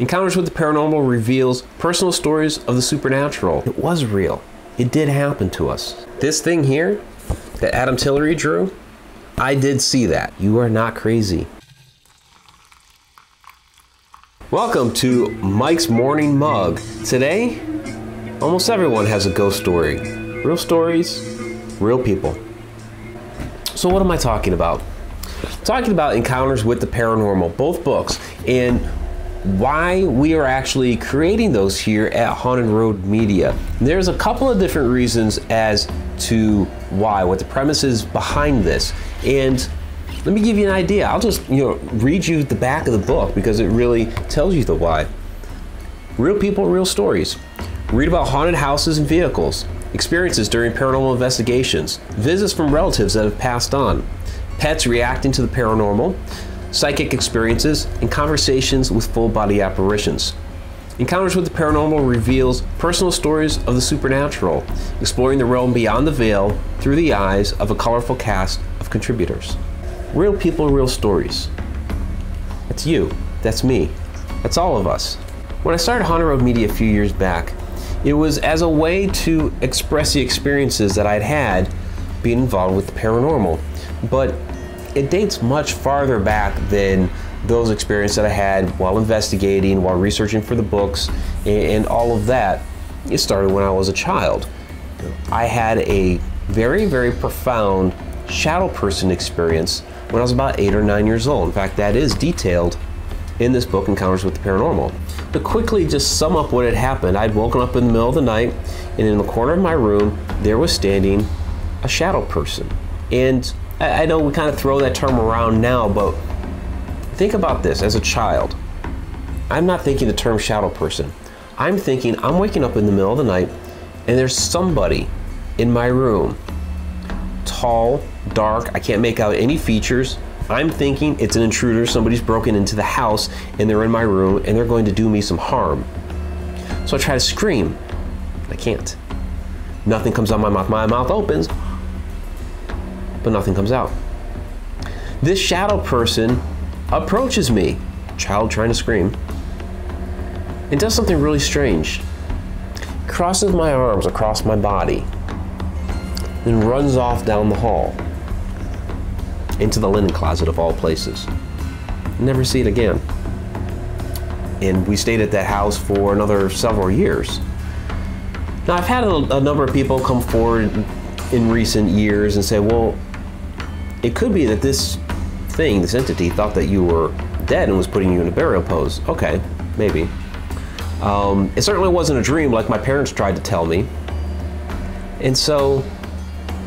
Encounters with the Paranormal reveals personal stories of the supernatural. It was real. It did happen to us. This thing here that Adam Tillery drew, I did see that. You are not crazy. Welcome to Mike's Morning Mug. Today, almost everyone has a ghost story. Real stories, real people. So what am I talking about? I'm talking about Encounters with the Paranormal, both books, and why we are actually creating those here at Haunted Road Media. There's a couple of different reasons as to why, what the premise is behind this. And let me give you an idea. I'll just read you the back of the book because it really tells you the why. Real people, real stories. Read about haunted houses and vehicles, experiences during paranormal investigations, visits from relatives that have passed on, pets reacting to the paranormal, psychic experiences, and conversations with full-body apparitions. Encounters with the Paranormal reveals personal stories of the supernatural, exploring the realm beyond the veil through the eyes of a colorful cast of contributors. Real people, real stories. That's you. That's me. That's all of us. When I started Haunted Road Media a few years back, it was as a way to express the experiences that I'd had being involved with the paranormal. But it dates much farther back than those experiences that I had while investigating, while researching for the books, and all of that. It started when I was a child. I had a very, very profound shadow person experience when I was about 8 or 9 years old. In fact, that is detailed in this book, Encounters with the Paranormal. To quickly just sum up what had happened, I'd woken up in the middle of the night, and in the corner of my room, there was standing a shadow person. And I know we kind of throw that term around now, but think about this as a child. I'm not thinking the term shadow person. I'm thinking I'm waking up in the middle of the night and there's somebody in my room. Tall, dark, I can't make out any features. I'm thinking it's an intruder, somebody's broken into the house and they're in my room and they're going to do me some harm. So I try to scream. I can't. Nothing comes out of my mouth. My mouth opens, but nothing comes out. This shadow person approaches me, child trying to scream, and does something really strange. Crosses my arms across my body, then runs off down the hall into the linen closet of all places. Never see it again. And we stayed at that house for another several years. Now I've had a number of people come forward in recent years and say, well, it could be that this thing, this entity, thought that you were dead and was putting you in a burial pose. Okay, maybe. It certainly wasn't a dream like my parents tried to tell me. And so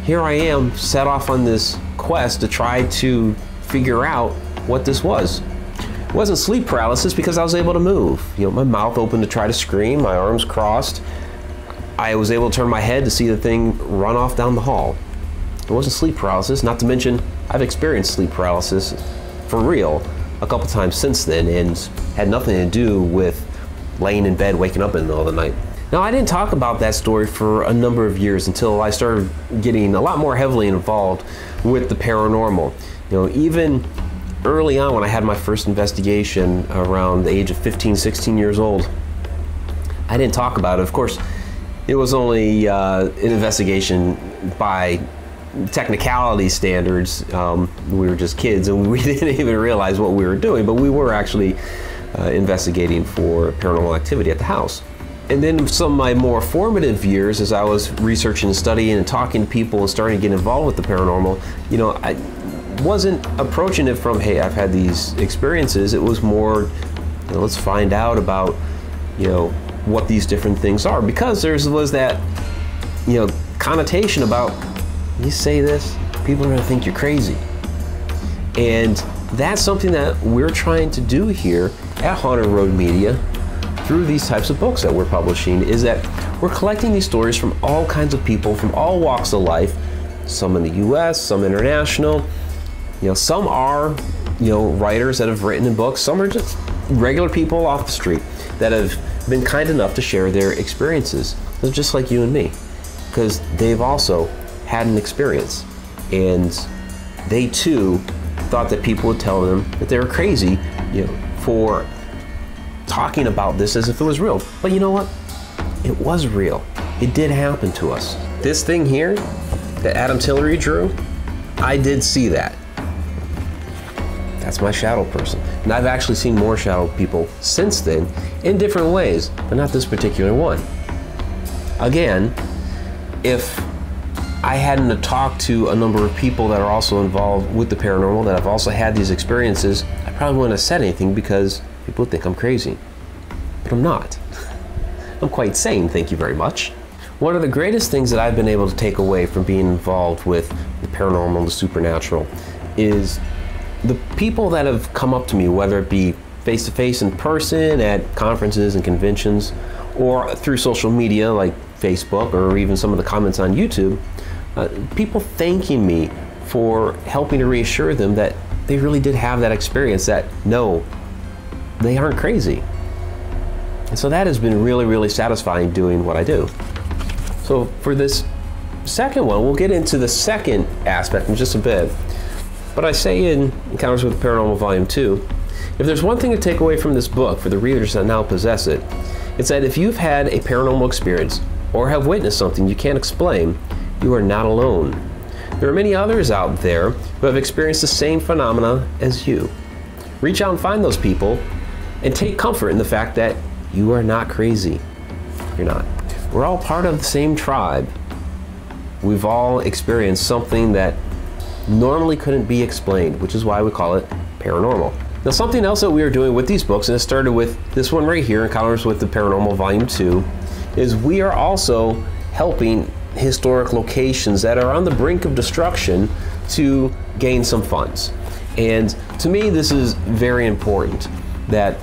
here I am, set off on this quest to try to figure out what this was. It wasn't sleep paralysis because I was able to move. My mouth open to try to scream, my arms crossed. I was able to turn my head to see the thing run off down the hall. It wasn't sleep paralysis, not to mention I've experienced sleep paralysis for real a couple times since then and had nothing to do with laying in bed, waking up in the middle of the night. Now, I didn't talk about that story for a number of years until I started getting a lot more heavily involved with the paranormal. Even early on when I had my first investigation around the age of 15, 16 years old, I didn't talk about it. Of course, it was only an investigation by technicality standards. We were just kids and we didn't even realize what we were doing, but we were actually investigating for paranormal activity at the house. And then some of my more formative years, as I was researching and studying and talking to people and starting to get involved with the paranormal, I wasn't approaching it from, hey, I've had these experiences. It was more, let's find out about, what these different things are, because there was that, connotation about, you say this, people are going to think you're crazy. And that's something that we're trying to do here at Haunted Road Media through these types of books that we're publishing, is that we're collecting these stories from all kinds of people from all walks of life, some in the US, some international. Some are, writers that have written in books, some are just regular people off the street that have been kind enough to share their experiences. They're just like you and me, because they've also had an experience, and they too thought that people would tell them that they were crazy, for talking about this as if it was real. But you know what? It was real. It did happen to us. This thing here that Adam Tillery drew, I did see that. That's my shadow person. And I've actually seen more shadow people since then in different ways, but not this particular one. Again, if I hadn't talked to a number of people that are also involved with the paranormal, that have also had these experiences, I probably wouldn't have said anything because people would think I'm crazy. But I'm not. I'm quite sane, thank you very much. One of the greatest things that I've been able to take away from being involved with the paranormal and the supernatural is the people that have come up to me, whether it be face-to-face in person at conferences and conventions, or through social media like Facebook, or even some of the comments on YouTube, people thanking me for helping to reassure them that they really did have that experience, that no, they aren't crazy. And so that has been really, really satisfying doing what I do. So for this second one, we'll get into the second aspect in just a bit. But I say in Encounters with the Paranormal Volume 2, if there's one thing to take away from this book for the readers that now possess it, it's that if you've had a paranormal experience or have witnessed something you can't explain, you are not alone. There are many others out there who have experienced the same phenomena as you. Reach out and find those people and take comfort in the fact that you are not crazy. You're not. We're all part of the same tribe. We've all experienced something that normally couldn't be explained, which is why we call it paranormal. Now, something else that we are doing with these books, and it started with this one right here, Encounters with the Paranormal Volume 2, is we are also helping historic locations that are on the brink of destruction to gain some funds. And to me, this is very important that,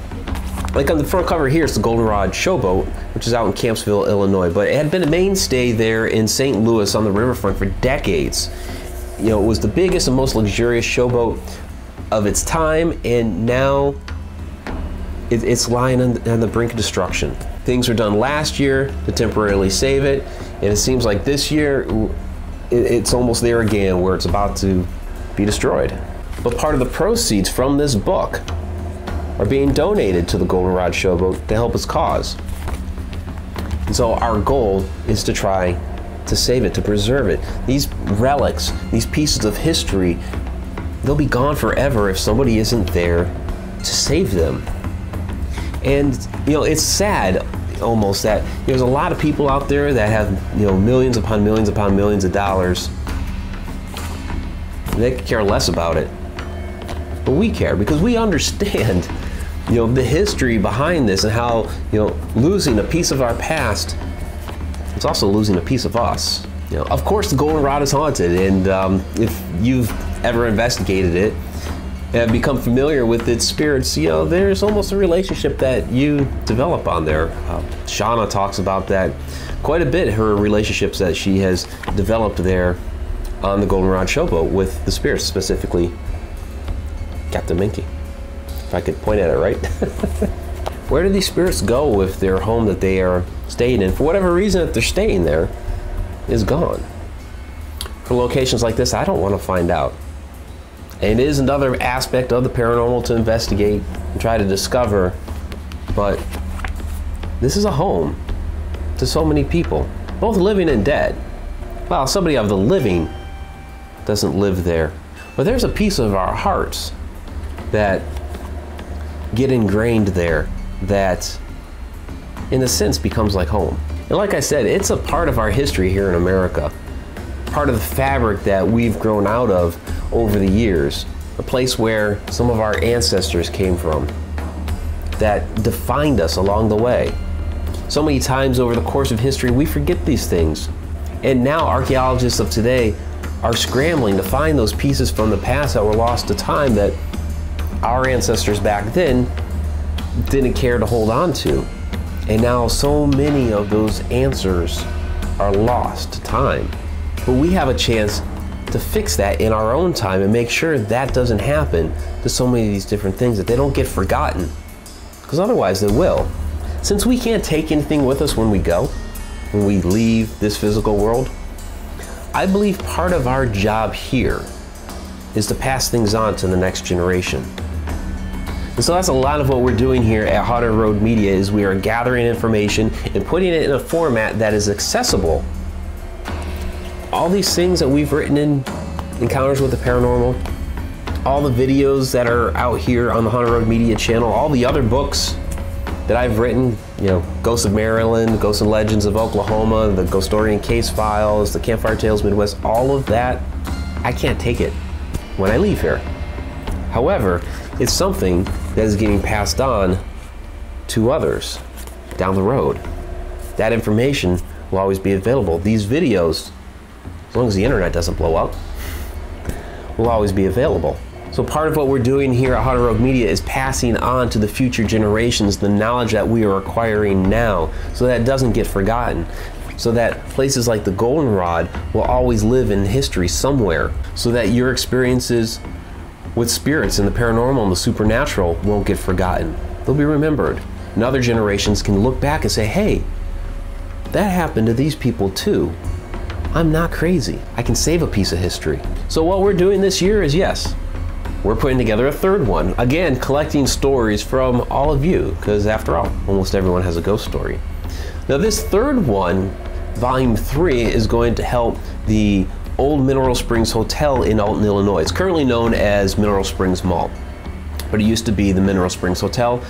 like on the front cover here, it's the Goldenrod Showboat, which is out in Campsville, Illinois, but it had been a mainstay there in St. Louis on the riverfront for decades. You know, it was the biggest and most luxurious showboat of its time, and now it's lying on the brink of destruction. Things were done last year to temporarily save it, and it seems like this year it's almost there again, where it's about to be destroyed. But part of the proceeds from this book are being donated to the Goldenrod Showboat to help its cause. And so our goal is to try to save it, to preserve it. These relics, these pieces of history, they'll be gone forever if somebody isn't there to save them. And you know, it's sad almost that there's a lot of people out there that have, you know, millions upon millions upon millions of dollars, and they could care less about it. But we care because we understand, you know, the history behind this, and how, you know, losing a piece of our past, it's also losing a piece of us. You know, of course, the Goldenrod is haunted, and if you've ever investigated it and become familiar with its spirits, you know, there's almost a relationship that you develop on there. Shauna talks about that quite a bit, her relationships that she has developed there on the Goldenrod Showboat with the spirits, specifically Captain Minky, if I could point at it right. Where do these spirits go if their home that they are staying in, for whatever reason that they're staying there, is gone? For locations like this, I don't want to find out. And it is another aspect of the paranormal to investigate and try to discover, but this is a home to so many people, both living and dead. Well, somebody of the living doesn't live there, but there's a piece of our hearts that get ingrained there that in a sense becomes like home. And like I said, it's a part of our history here in America, part of the fabric that we've grown out of over the years, a place where some of our ancestors came from that defined us along the way. So many times over the course of history, we forget these things. And now archaeologists of today are scrambling to find those pieces from the past that were lost to time that our ancestors back then didn't care to hold on to. And now so many of those answers are lost to time. But we have a chance to fix that in our own time and make sure that doesn't happen to so many of these different things, that they don't get forgotten, because otherwise they will. Since we can't take anything with us when we go, when we leave this physical world, I believe part of our job here is to pass things on to the next generation. And so that's a lot of what we're doing here at Haunted Road Media, is we are gathering information and putting it in a format that is accessible. All these things that we've written in Encounters with the Paranormal, all the videos that are out here on the Haunted Road Media channel, all the other books that I've written, you know, Ghosts of Maryland, Ghosts and Legends of Oklahoma, the Ghostorian Case Files, the Campfire Tales Midwest, all of that, I can't take it when I leave here. However, it's something that is getting passed on to others down the road. That information will always be available. These videos, as long as the internet doesn't blow up, will always be available. So part of what we're doing here at Haunted Road Media is passing on to the future generations the knowledge that we are acquiring now, so that it doesn't get forgotten, so that places like the Goldenrod will always live in history somewhere, so that your experiences with spirits and the paranormal and the supernatural won't get forgotten. They'll be remembered. And other generations can look back and say, hey, that happened to these people too. I'm not crazy. I can save a piece of history. So what we're doing this year is, yes, we're putting together a third one. Again, collecting stories from all of you, because after all, almost everyone has a ghost story. Now this third one, volume 3, is going to help the old Mineral Springs Hotel in Alton, Illinois. It's currently known as Mineral Springs Mall, but it used to be the Mineral Springs Hotel,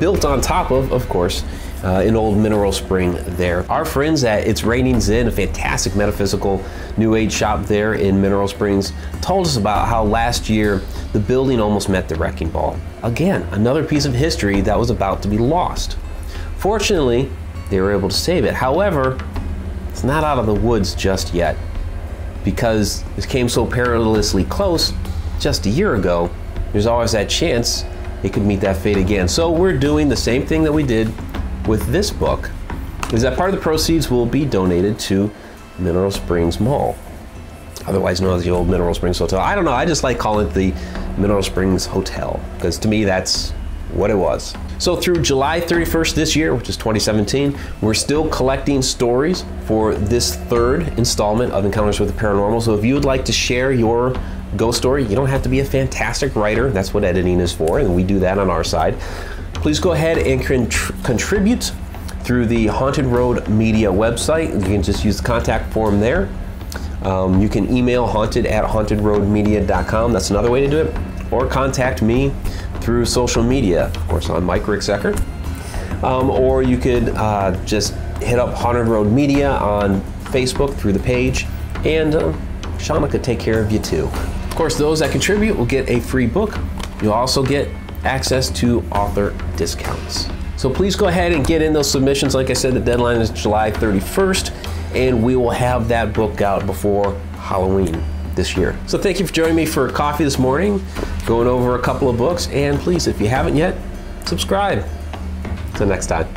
built on top of course, in old Mineral Spring there. Our friends at It's Raining Zen, a fantastic metaphysical new age shop there in Mineral Springs, told us about how last year the building almost met the wrecking ball. Again, another piece of history that was about to be lost. Fortunately, they were able to save it. However, it's not out of the woods just yet, because it came so perilously close just a year ago. There's always that chance it could meet that fate again. So we're doing the same thing that we did with this book, is that part of the proceeds will be donated to Mineral Springs Mall, otherwise known as the old Mineral Springs Hotel. I don't know, I just like calling it the Mineral Springs Hotel, because to me that's what it was. So through July 31st this year, which is 2017, we're still collecting stories for this third installment of Encounters with the Paranormal. So if you would like to share your ghost story, you don't have to be a fantastic writer. That's what editing is for, and we do that on our side. Please go ahead and contribute through the Haunted Road Media website. You can just use the contact form there. You can email haunted@hauntedroadmedia.com. That's another way to do it. Or contact me through social media. Of course, I'm Mike Ricksecker. Or you could just hit up Haunted Road Media on Facebook through the page, and Shauna could take care of you too. Of course, those that contribute will get a free book. You'll also get access to author discounts. So please go ahead and get in those submissions. Like I said, the deadline is July 31st, and we will have that book out before Halloween this year. So thank you for joining me for coffee this morning, going over a couple of books, and please, if you haven't yet, subscribe. Until next time.